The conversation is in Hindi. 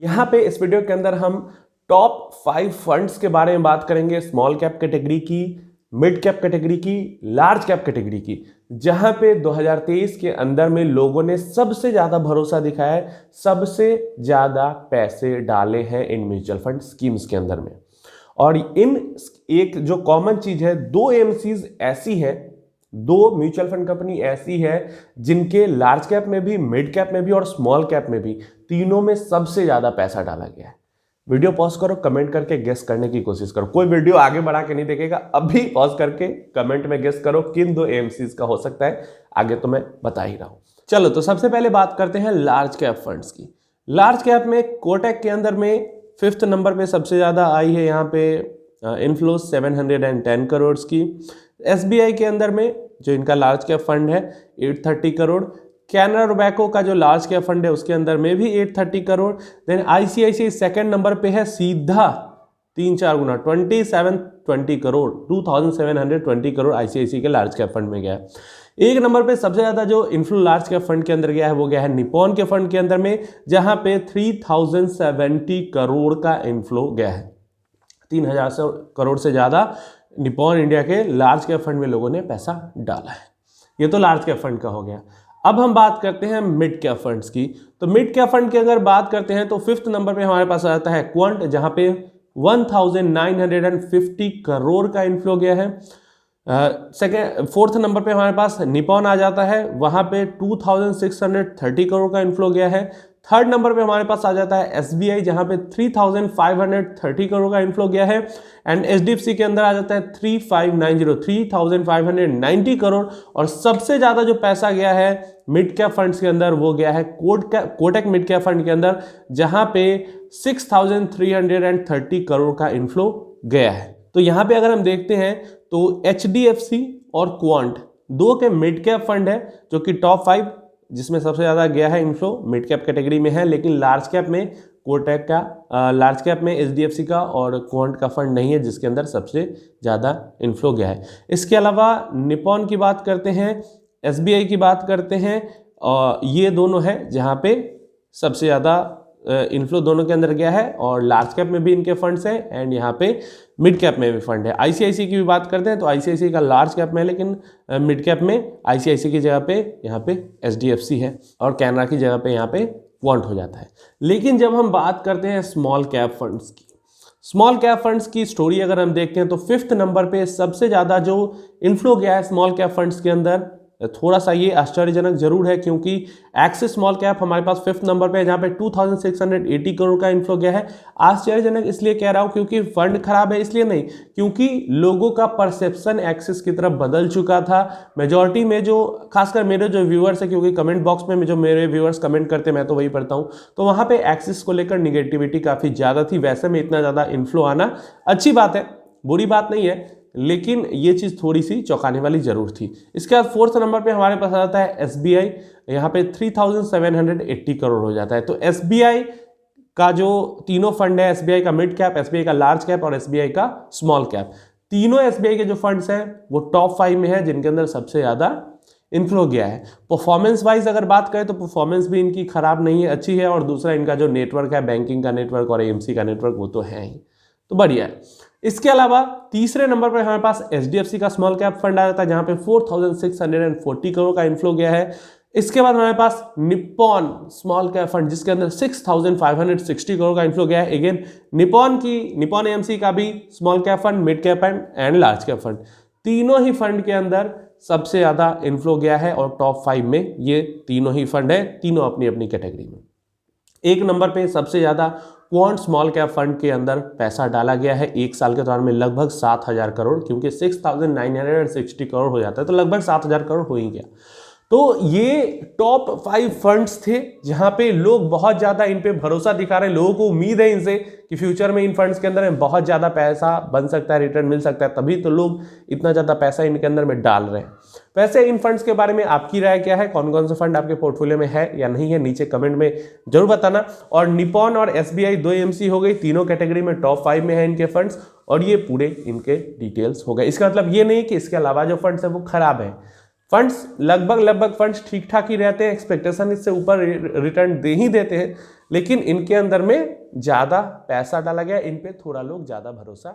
यहाँ पे इस वीडियो के अंदर हम टॉप 5 फंड्स के बारे में बात करेंगे, स्मॉल कैप कैटेगरी की, मिड कैप कैटेगरी की, लार्ज कैप कैटेगरी की, जहां पे 2023 के अंदर में लोगों ने सबसे ज्यादा भरोसा दिखाया है, सबसे ज्यादा पैसे डाले हैं इन म्यूचुअल फंड स्कीम्स के अंदर में। और इन एक जो कॉमन चीज है, दो एमसीज ऐसी है, दो म्यूचुअल फंड कंपनी ऐसी है जिनके लार्ज कैप में भी, मिड कैप में भी और स्मॉल कैप में भी, तीनों में सबसे ज्यादा पैसा डाला गया है। वीडियो पॉज करो, कमेंट करके गेस करने की कोशिश करो। कोई वीडियो आगे बढ़ा के नहीं देखेगा, अभी पॉज करके कमेंट में गेस करो किन दो एमसीज का हो सकता है। आगे तो मैं बता ही रहा हूं। चलो तो सबसे पहले बात करते हैं लार्ज कैप फंड्स की। लार्ज कैप में कोटक के अंदर में 5th नंबर पे सबसे ज्यादा आई है यहाँ पे इनफ्लो 710 करोड़ की। एसबीआई के अंदर में जो इनका लार्ज कैप फंड है 830 करोड़। कैनरा रोबैको का जो लार्ज कैप फंड है उसके अंदर में भी 830 crore. Then ICICI second number पे है, सीधा 3-4 गुना 2720 करोड़, 2720 करोड़ आईसीआईसीआई के लार्ज कैप फंड में गया है। एक नंबर पे सबसे ज्यादा जो इन्फ्लो लार्ज कैप फंड के अंदर गया है वो गया है निपॉन के फंड के अंदर में, जहां पे 3070 करोड़ का इन्फ्लो गया है। 3000 करोड़ से ज्यादा निपॉन इंडिया के लार्ज कैप फंड में लोगों ने पैसा डाला है। ये तो लार्ज कैप फंड का हो गया। अब हम बात करते हैं मिड कैप फंड्स की। तो मिड कैप फंड की अगर बात करते हैं तो 5th नंबर पे हमारे पास आता है क्वांट, जहां पे 1950 करोड़ का इन्फ्लो गया है। 4th नंबर पे हमारे पास निपॉन आ जाता है, वहां पे 2630 करोड़ का इन्फ्लो गया है। 3rd नंबर पे हमारे पास आ जाता है एसबीआई, जहां पे 3530 करोड़ का इन्फ्लो गया है। एंड एचडीएफसी के अंदर आ जाता है 3590 करोड़। और सबसे ज्यादा जो पैसा गया है मिड कैप फंड्स के अंदर वो गया है कोटक मिड कैप फंड के अंदर, जहां पे 6330 करोड़ का इन्फ्लो गया है। तो यहां पे अगर हम देखते हैं तो एचडीएफसी और क्वांट दो के मिड कैप फंड है जो कि टॉप 5 जिसमें सबसे ज्यादा गया है इन्फ्लो मिड कैप कैटेगरी में है। लेकिन लार्ज कैप में कोटक का, लार्ज कैप में एचडीएफसी का और क्वांट का फंड नहीं है जिसके अंदर सबसे ज्यादा इन्फ्लो गया है। इसके अलावा निपॉन की बात करते हैं, एसबीआई की बात करते हैं, और ये दोनों है जहां पे सबसे ज्यादा इन्फ्लो दोनों के अंदर गया है। और लार्ज कैप में भी इनके फंड्स हैं एंड यहाँ पे मिड कैप में भी फंड है। आईसीआईसीआई की भी बात करते हैं तो आईसीआईसीआई का लार्ज कैप में है, लेकिन मिड कैप में आईसीआईसीआई की जगह पे यहाँ पे एचडीएफसी है और कैनरा की जगह पे यहाँ पे क्वांट हो जाता है। लेकिन जब हम बात करते हैं स्मॉल कैप फंड्स की, स्मॉल कैप फंड्स की स्टोरी अगर हम देखते हैं तो 5th नंबर पे सबसे ज्यादा जो इन्फ्लो गया है स्मॉल कैप फंड्स के अंदर, थोड़ा सा ये आश्चर्यजनक जरूर है क्योंकि एक्सिस स्मॉल कैप हमारे पास 5th नंबर पे है जहां पे 2680 करोड़ का इन्फ्लो गया है। आश्चर्यजनक इसलिए कह रहा हूं क्योंकि फंड खराब है इसलिए नहीं, क्योंकि लोगों का परसेप्शन एक्सिस की तरफ बदल चुका था। मेजॉरिटी में जो खासकर मेरे जो व्यूअर्स है, क्योंकि कमेंट बॉक्स में जो मेरे व्यूअर्स कमेंट करते हैं मैं तो वही पढ़ता हूं, तो वहां पे एक्सिस को लेकर निगेटिविटी काफी ज्यादा थी। वैसे में इतना ज्यादा इन्फ्लो आना अच्छी बात है, बुरी बात नहीं है, लेकिन ये चीज थोड़ी सी चौंकाने वाली जरूर थी। इसके बाद 4th नंबर पे हमारे पास आ जाता है एसबीआई, यहाँ पे 3780 करोड़ हो जाता है। तो एसबीआई का जो तीनों फंड है, एसबीआई का मिड कैप, एसबीआई का लार्ज कैप और एसबीआई का स्मॉल कैप, तीनों एसबीआई के जो फंड्स हैं वो टॉप 5 में है जिनके अंदर सबसे ज्यादा इन्फ्लो गया है। परफॉर्मेंस वाइज अगर बात करें तो परफॉर्मेंस भी इनकी खराब नहीं है, अच्छी है। और दूसरा इनका जो नेटवर्क है, बैंकिंग का नेटवर्क और एएमसी का नेटवर्क, वो तो है ही, तो बढ़िया है। इसके अलावा तीसरे नंबर पर हमारे पास एचडीएफसी का स्मॉल कैप फंड आ जाता है जहां पे 4640 करोड़ का इन्फ्लो गया है। इसके बाद हमारे पास निपॉन स्मॉल कैप फंड जिसके अंदर 6560 करोड़ का इन्फ्लो गया है। अगेन निपॉन एएमसी का भी small cap fund, mid cap fund and large cap fund, तीनों ही फंड के अंदर सबसे ज्यादा इन्फ्लो गया है और टॉप 5 में ये तीनों ही फंड है, तीनों अपनी अपनी कैटेगरी में। एक नंबर पे सबसे ज्यादा क्वांट स्मॉल कैप फंड के अंदर पैसा डाला गया है एक साल के दौरान में लगभग 7000 करोड़, क्योंकि 6960 करोड़ हो जाता है तो लगभग 7000 करोड़ हो ही गया। तो ये टॉप 5 फंड्स थे जहां पे लोग बहुत ज्यादा इन पे भरोसा दिखा रहे हैं। लोगों को उम्मीद है इनसे कि फ्यूचर में इन फंड्स के अंदर में बहुत ज्यादा पैसा बन सकता है, रिटर्न मिल सकता है, तभी तो लोग इतना ज्यादा पैसा इनके अंदर में डाल रहे हैं। वैसे इन फंड्स के बारे में आपकी राय क्या है, कौन कौन से फंड आपके पोर्टफोलियो में है या नहीं है, नीचे कमेंट में जरूर बताना। और निपॉन और एसबीआई 2 एमसी हो गई, तीनों कैटेगरी में टॉप 5 में है इनके फंड्स, और ये पूरे इनके डिटेल्स हो गए। इसका मतलब ये नहीं कि इसके अलावा जो फंड्स है वो खराब है। फंड्स लगभग फंड्स ठीक ठाक ही रहते हैं, एक्सपेक्टेशन इससे ऊपर रिटर्न दे ही देते हैं, लेकिन इनके अंदर में ज्यादा पैसा डाला गया, इन पे थोड़ा लोग ज्यादा भरोसा